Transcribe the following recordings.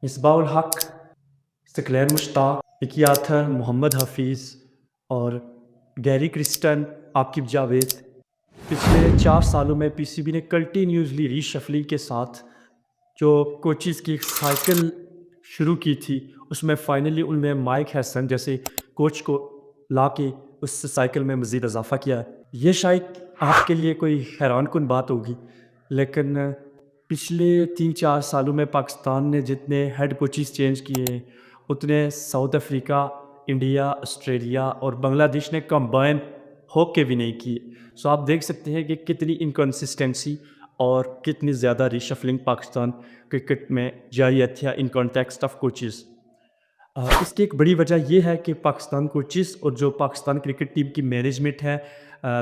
مصباح الحق، سکلیر مشتاق، وکی author, محمد حفیظ اور گیری کرسٹن، عاقب جاوید۔ پچھلے 4 سالوں میں پی سی بی نے کنٹینیوسلی ری شفلنگ کے ساتھ جو کوچز کی ایک سائیکل شروع کی تھی، اس میں فائنلی ان میں مائک ہیسن جیسے کوچ کو لا کے اس سائیکل میں مزید اضافہ کیا ہے۔ یہ شاید آپ کے لیے کوئی حیران کن بات ہوگی، لیکن پچھلے 3 4 سالوں میں پاکستان نے جتنے ہیڈ کوچز چینج کیے ہیں، اتنے ساؤتھ افریقہ، انڈیا، آسٹریلیا اور بنگلہ دیش نے کمبائن ہو کے بھی نہیں کیے۔ سو آپ دیکھ سکتے ہیں کہ کتنی انکنسسٹنسی اور کتنی زیادہ ریشفلنگ پاکستان کرکٹ میں جاری ہے ان کانٹیکسٹ آف کوچز۔ اس کی ایک بڑی وجہ یہ ہے کہ پاکستان کوچز اور جو پاکستان کرکٹ ٹیم کی مینجمنٹ ہے،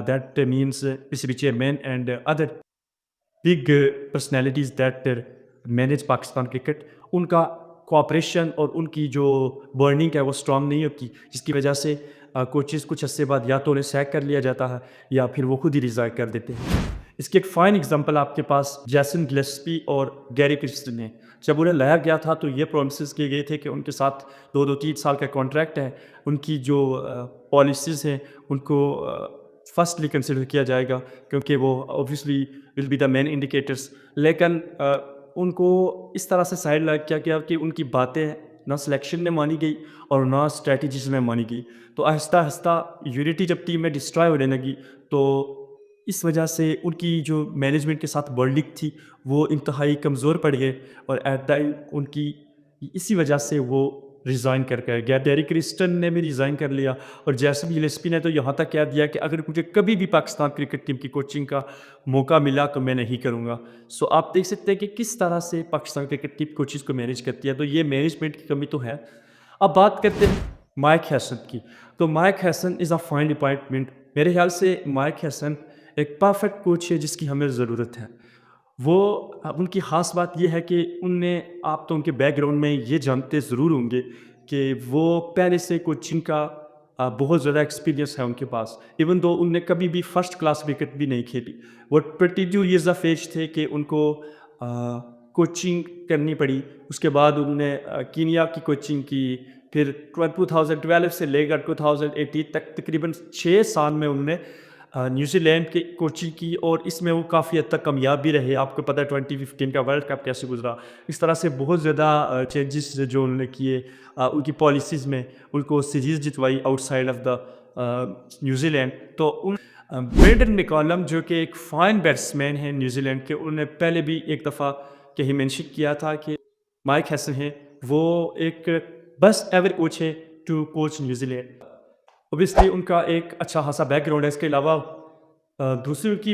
that means P C B chairman and other big personalities that manage Pakistan cricket, ان کا کوآپریشن اور ان کی جو برننگ ہے وہ اسٹرانگ نہیں ہوتی، جس کی وجہ سے کوچز کچھ عرصے بعد یا تو انہیں سیک کر لیا جاتا ہے یا پھر وہ خود ہی ریزائن کر دیتے ہیں۔ اس کی ایک فائن اگزامپل آپ کے پاس جیسن گلیسپی اور گیری کرسٹن ہے۔ جب انہیں لایا گیا تھا تو یہ پرومسز کیے گئے تھے کہ ان کے ساتھ 2 3 سال کا کانٹریکٹ ہے، ان کی جو پالیسیز ہیں ان کو فرسٹلی کنسیڈر کیا جائے گا، کیونکہ وہ obviously will be the main indicators. لیکن ان کو اس طرح سے سائڈ لائن کیا گیا کہ ان کی باتیں نہ سلیکشن میں مانی گئی اور نہ اسٹریٹجیز میں مانی گئی۔ تو آہستہ آہستہ یونٹی جب ٹیم میں ڈسٹرائے ہونے لگی، تو اس وجہ سے ان کی جو مینجمنٹ کے ساتھ بانڈنگ تھی وہ انتہائی کمزور پڑ گئے، اور ایٹ دا اینڈ ان کی اسی وجہ سے وہ ریزائن کر گیا۔ ڈیری کرسٹن نے بھی ریزائن کر لیا، اور جیسن گلیسپی نے تو یہاں تک کہہ دیا کہ اگر مجھے کبھی بھی پاکستان کرکٹ ٹیم کی کوچنگ کا موقع ملا تو میں نہیں کروں گا۔ سو آپ دیکھ سکتے ہیں کہ کس طرح سے پاکستان کرکٹ ٹیم کوچز کو مینیج کرتی ہے، تو یہ مینجمنٹ کی کمی تو ہے۔ اب بات کرتے ہیں مائک ہیسن کی۔ تو Mike Hesson is a fine appointment. میرے خیال سے مائک ہیسن ایک پرفیکٹ کوچ ہے جس کی ہمیں ضرورت ہے۔ وہ ان کی خاص بات یہ ہے کہ ان نے، آپ تو ان کے بیک گراؤنڈ میں یہ جانتے ضرور ہوں گے کہ وہ پہلے سے کوچنگ کا بہت زیادہ ایکسپیرینس ہے ان کے پاس، ایون دو ان نے کبھی بھی فرسٹ کلاس کرکٹ بھی نہیں کھیلی۔ وہ 22 ایئرز آف ایج تھے کہ ان کو کوچنگ کرنی پڑی۔ اس کے بعد انہوں نے کینیا کی کوچنگ کی، پھر 2012 سے لے کر 2018 تک تقریباً 6 سال میں انہوں نے نیوزی لینڈ کی کوچنگ کی، اور اس میں وہ کافی حد تک کامیاب بھی رہے۔ آپ کو پتہ ہے 2015 کا ورلڈ کپ کیسے گزرا۔ اس طرح سے بہت زیادہ چینجز جو انہوں نے کیے ان کی پالیسیز میں، ان کو سیریز جتوائی outside of the New Zealand. تو ان برینڈن میکالم جو کہ ایک فائن بیٹسمین ہیں نیوزی لینڈ کے، انہوں نے پہلے بھی ایک دفعہ کہیں مینشن کیا تھا کہ مائک ہیسن ہے وہ ایک بیسٹ ایور کوچ ہے to coach New Zealand. Obviously ان کا ایک اچھا خاصا بیک گراؤنڈ ہے۔ اس کے علاوہ دوسری ان کی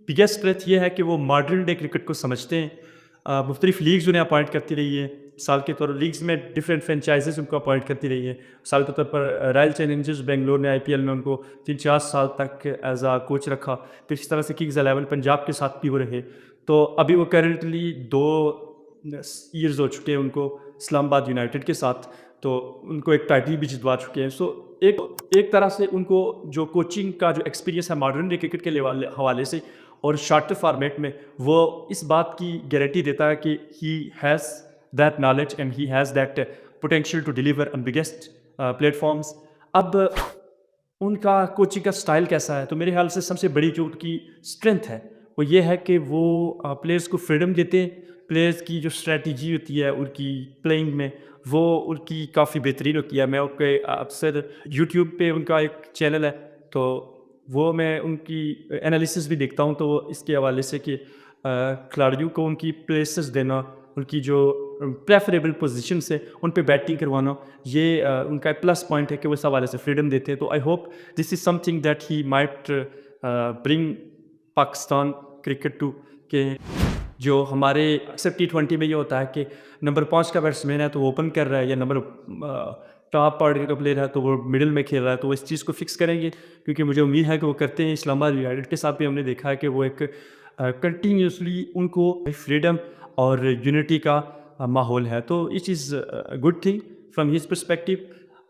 بگیسٹ اسٹریتھ یہ ہے کہ وہ ماڈرن ڈے کرکٹ کو سمجھتے ہیں۔ مختلف لیگز انہیں اپوائنٹ کرتی رہی ہے، مثال کے طور پر لیگز میں ڈفرینٹ فرینچائزز ان کو اپوائنٹ کرتی رہی ہے۔ مثال کے طور پر رائل چیلنجرز بنگلور نے IPL میں ان کو 3 4 سال تک ایز اے کوچ رکھا۔ پھر اس طرح سے کنگز 11 پنجاب کے ساتھ بھی وہ رہے۔ تو ابھی وہ کرنٹلی 2 ایئرز ہو چکے ہیں ان کو اسلام آباد یونائٹیڈ کے ساتھ، تو ان کو ایک ٹائٹل بھی جتوا چکے ہیں۔ سو ایک طرح سے ان کو جو کوچنگ کا جو ایکسپیرینس ہے ماڈرن ڈے کرکٹ کے حوالے سے اور شارٹر فارمیٹ میں، وہ اس بات کی گارنٹی دیتا ہے کہ he has that knowledge and he has that potential to deliver on biggest platforms. اب ان کا کوچنگ کا سٹائل کیسا ہے؟ تو میرے خیال سے سب سے بڑی جو ان کی اسٹرینتھ ہے وہ یہ ہے کہ وہ پلیئرس کو فریڈم دیتے ہیں۔ پلیئرس کی جو اسٹریٹجی ہوتی ہے ان کی پلینگ میں، وہ ان کی کافی بہترین ہوتی ہے۔ میں ان کے اکثر یوٹیوب پہ ان کا ایک چینل ہے، تو وہ میں ان کی انالیسس بھی دیکھتا ہوں، تو اس کے حوالے سے کہ کھلاڑیوں کو ان کی پلیسز دینا، ان کی جو پریفریبل پوزیشنس ہے ان پہ بیٹنگ کروانا، یہ ان کا پلس پوائنٹ ہے کہ وہ اس حوالے سے فریڈم دیتے ہیں۔ تو I hope this is something that he might bring Pakistan cricket too, کہ جو ہمارے اکثر T20 میں یہ ہوتا ہے کہ نمبر 5 کا بیٹسمین ہے تو وہ اوپن کر رہا ہے، یا نمبر ٹاپ آرڈر کا پلیئر ہے تو وہ مڈل میں کھیل رہا ہے، تو وہ اس چیز کو فکس کریں گے، کیونکہ مجھے امید ہے کہ وہ کرتے ہیں۔ اسلام آباد یونائٹیڈ کے ساتھ بھی ہم نے دیکھا ہے کہ وہ ایک کنٹینیوسلی ان کو فریڈم اور یونٹی کا ماحول ہے، تو it is good thing from his perspective.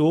2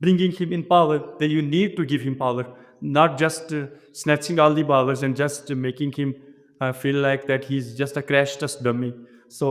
bringing him in power, then you need to give him power, not just snatching all the powers and just making him feel like that he's just a crash test dummy. So